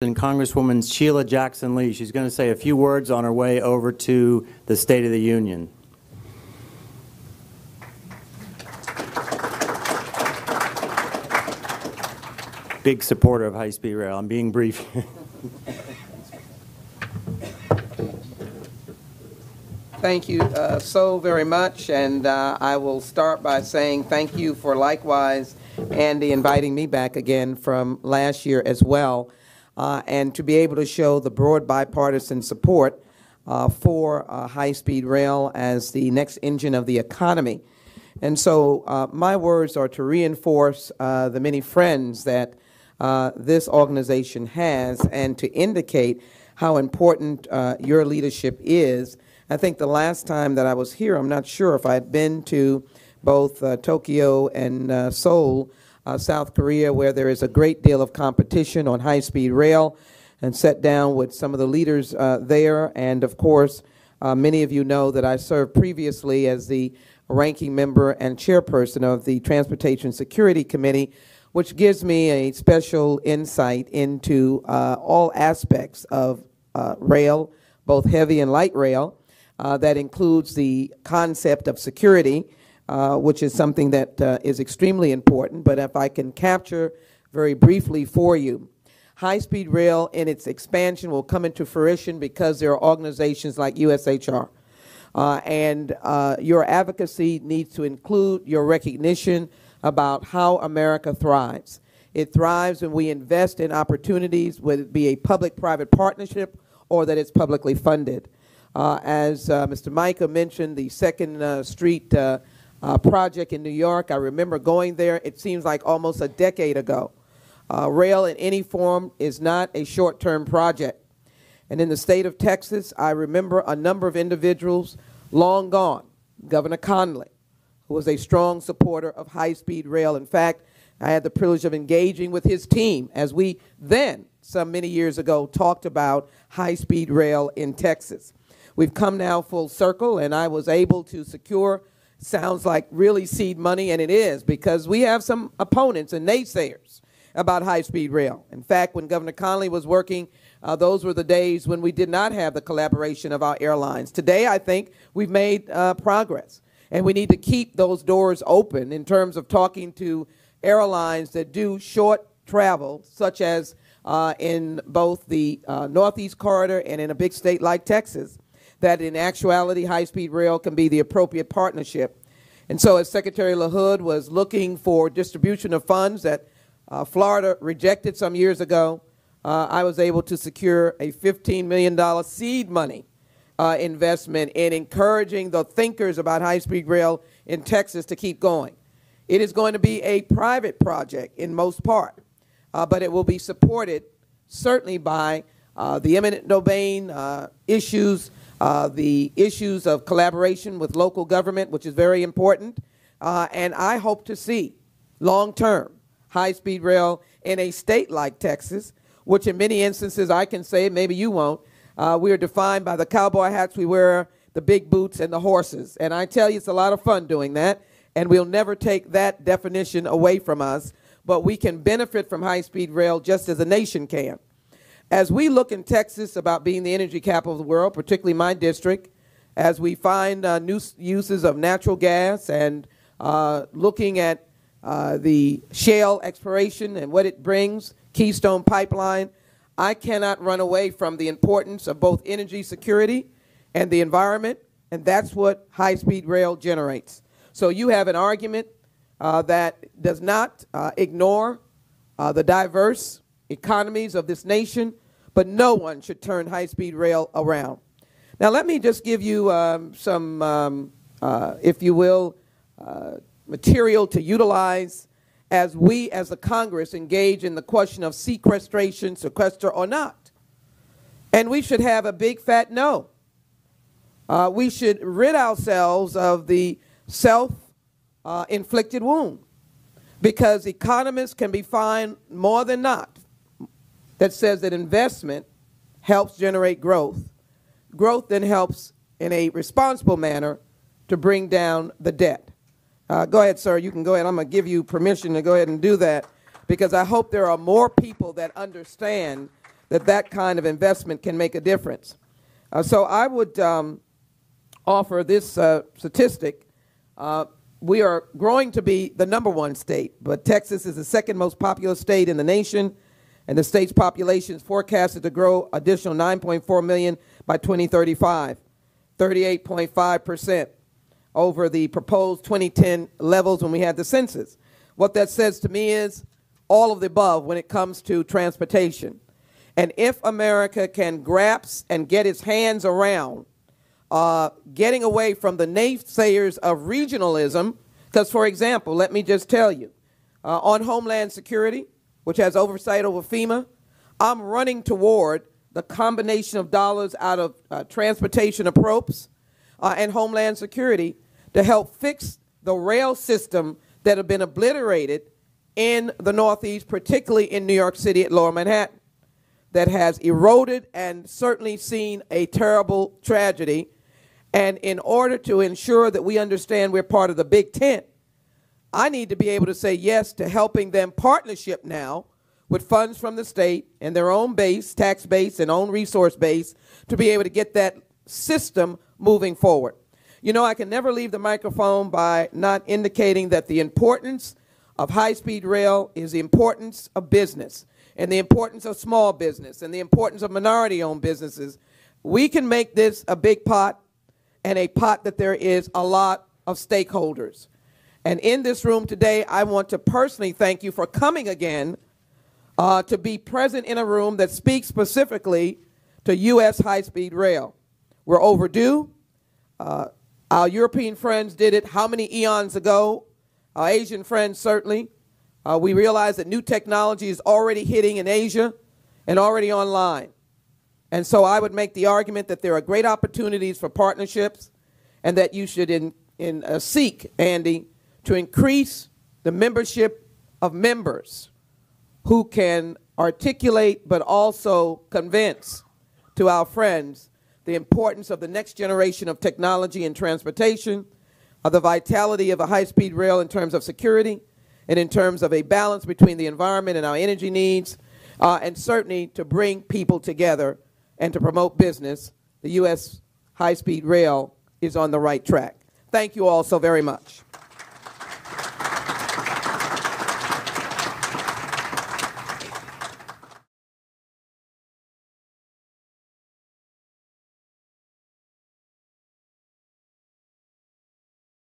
and Congresswoman Sheila Jackson-Lee. She's going to say a few words on her way over to the State of the Union. Big supporter of high-speed rail. I'm being brief. Thank you so very much, and I will start by saying thank you for likewise, Andy, inviting me back again from last year as well, and to be able to show the broad bipartisan support for high-speed rail as the next engine of the economy. And so my words are to reinforce the many friends that this organization has and to indicate how important your leadership is. I think the last time that I was here, I'm not sure if I had been to both Tokyo and Seoul, South Korea, where there is a great deal of competition on high-speed rail, and sat down with some of the leaders there. And of course, many of you know that I served previously as the ranking member and chairperson of the Transportation Security Committee, which gives me a special insight into all aspects of rail, both heavy and light rail. That includes the concept of security, which is something that is extremely important. But if I can capture very briefly for you, high-speed rail in its expansion will come into fruition because there are organizations like USHR. And your advocacy needs to include your recognition about how America thrives. It thrives when we invest in opportunities, whether it be a public-private partnership or that it's publicly funded. As Mr. Micah mentioned, the Second Street project in New York, I remember going there. It seems like almost a decade ago. Rail in any form is not a short-term project. And in the state of Texas, I remember a number of individuals long gone. Governor Conley, who was a strong supporter of high-speed rail. In fact, I had the privilege of engaging with his team as we then, some many years ago, talked about high-speed rail in Texas. We've come now full circle, and I was able to secure, sounds like really seed money, and it is, because we have some opponents and naysayers about high-speed rail. In fact, when Governor Conley was working, those were the days when we did not have the collaboration of our airlines. Today, I think we've made progress, and we need to keep those doors open in terms of talking to airlines that do short travel, such as in both the Northeast Corridor and in a big state like Texas, that in actuality high-speed rail can be the appropriate partnership. And so as Secretary LaHood was looking for distribution of funds that Florida rejected some years ago, I was able to secure a $15 million seed money investment in encouraging the thinkers about high-speed rail in Texas to keep going. It is going to be a private project in most part, but it will be supported certainly by the eminent domain issues, the issues of collaboration with local government, which is very important, and I hope to see long-term high-speed rail in a state like Texas, which in many instances I can say, maybe you won't, we are defined by the cowboy hats we wear, the big boots, and the horses. And I tell you, it's a lot of fun doing that, and we'll never take that definition away from us, but we can benefit from high-speed rail just as a nation can. As we look in Texas about being the energy capital of the world, particularly my district, as we find new uses of natural gas and looking at the shale exploration and what it brings, Keystone Pipeline, I cannot run away from the importance of both energy security and the environment, and that's what high-speed rail generates. So you have an argument that does not ignore the diverse economies of this nation, but no one should turn high-speed rail around. Now, let me just give you some, if you will, material to utilize as we, as the Congress, engage in the question of sequestration, sequester or not. And we should have a big fat no. We should rid ourselves of the self-inflicted wound, because economists can be found more than not that says that investment helps generate growth. Growth then helps in a responsible manner to bring down the debt. Go ahead, sir. You can go ahead. I'm going to give you permission to go ahead and do that, because I hope there are more people that understand that that kind of investment can make a difference. So I would offer this statistic. We are growing to be the #1 state, but Texas is the second most populous state in the nation, and the state's population is forecasted to grow additional 9.4 million by 2035, 38.5% over the proposed 2010 levels when we had the census. What that says to me is all of the above when it comes to transportation. And if America can grasp and get its hands around getting away from the naysayers of regionalism, because, for example, let me just tell you, on Homeland Security, which has oversight over FEMA, I'm running toward the combination of dollars out of transportation appropriations and Homeland Security to help fix the rail system that have been obliterated in the Northeast, particularly in New York City at Lower Manhattan, that has eroded and certainly seen a terrible tragedy. And in order to ensure that we understand we're part of the Big Tent, I need to be able to say yes to helping them partnership now with funds from the state and their own base, tax base, and own resource base to be able to get that system moving forward. You know, I can never leave the microphone by not indicating that the importance of high-speed rail is the importance of business and the importance of small business and the importance of minority-owned businesses. We can make this a big pot and a pot that there is a lot of stakeholders. And in this room today, I want to personally thank you for coming again to be present in a room that speaks specifically to U.S. high-speed rail. We're overdue. Our European friends did it how many eons ago? Our Asian friends certainly. We realize that new technology is already hitting in Asia and already online. And so I would make the argument that there are great opportunities for partnerships and that you should seek, Andy, to increase the membership of members who can articulate but also convince to our friends the importance of the next generation of technology and transportation, of the vitality of a high-speed rail in terms of security and in terms of a balance between the environment and our energy needs, and certainly to bring people together and to promote business. The U.S. high-speed rail is on the right track. Thank you all so very much.